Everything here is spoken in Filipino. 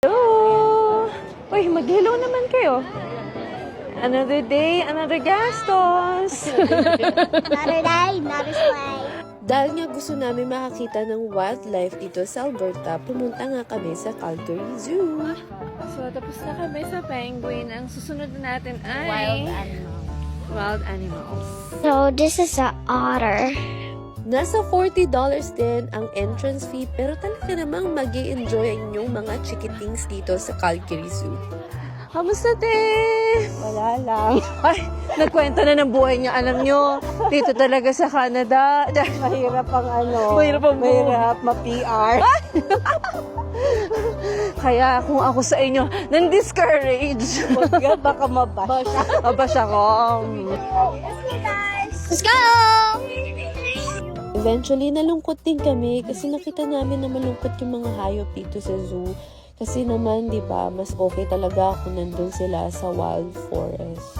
Hello! Uy, mag-hello naman kayo. Another day, another gastos. Another day, another slay. Dahil nga gusto namin makakita ng wildlife dito sa Alberta, pumunta nga kami sa Calgary Zoo. So, tapos na kami sa penguin. Ang susunod na natin ay Wild animal. wild animals. So, this is an otter. Nasa $40 din ang entrance fee, pero talaga namang mag-i-enjoy ang inyong mga chikitings dito sa Calgary Zoo. Kamusta, te? Wala lang. Ay, nagkwento na ng buhay niya. Alam nyo, dito talaga sa Canada. Mahirap ang Mahirap ang buhay. Mahirap ma-PR. Kaya kung ako sa inyo, nan-discourage. Huwag ka, baka mabash. Abas ako. Let's go! Eventually, nalungkot din kami kasi nakita namin na malungkot yung mga hayop dito sa zoo. Kasi naman, di ba, mas okay talaga kung nandun sila sa wild forest.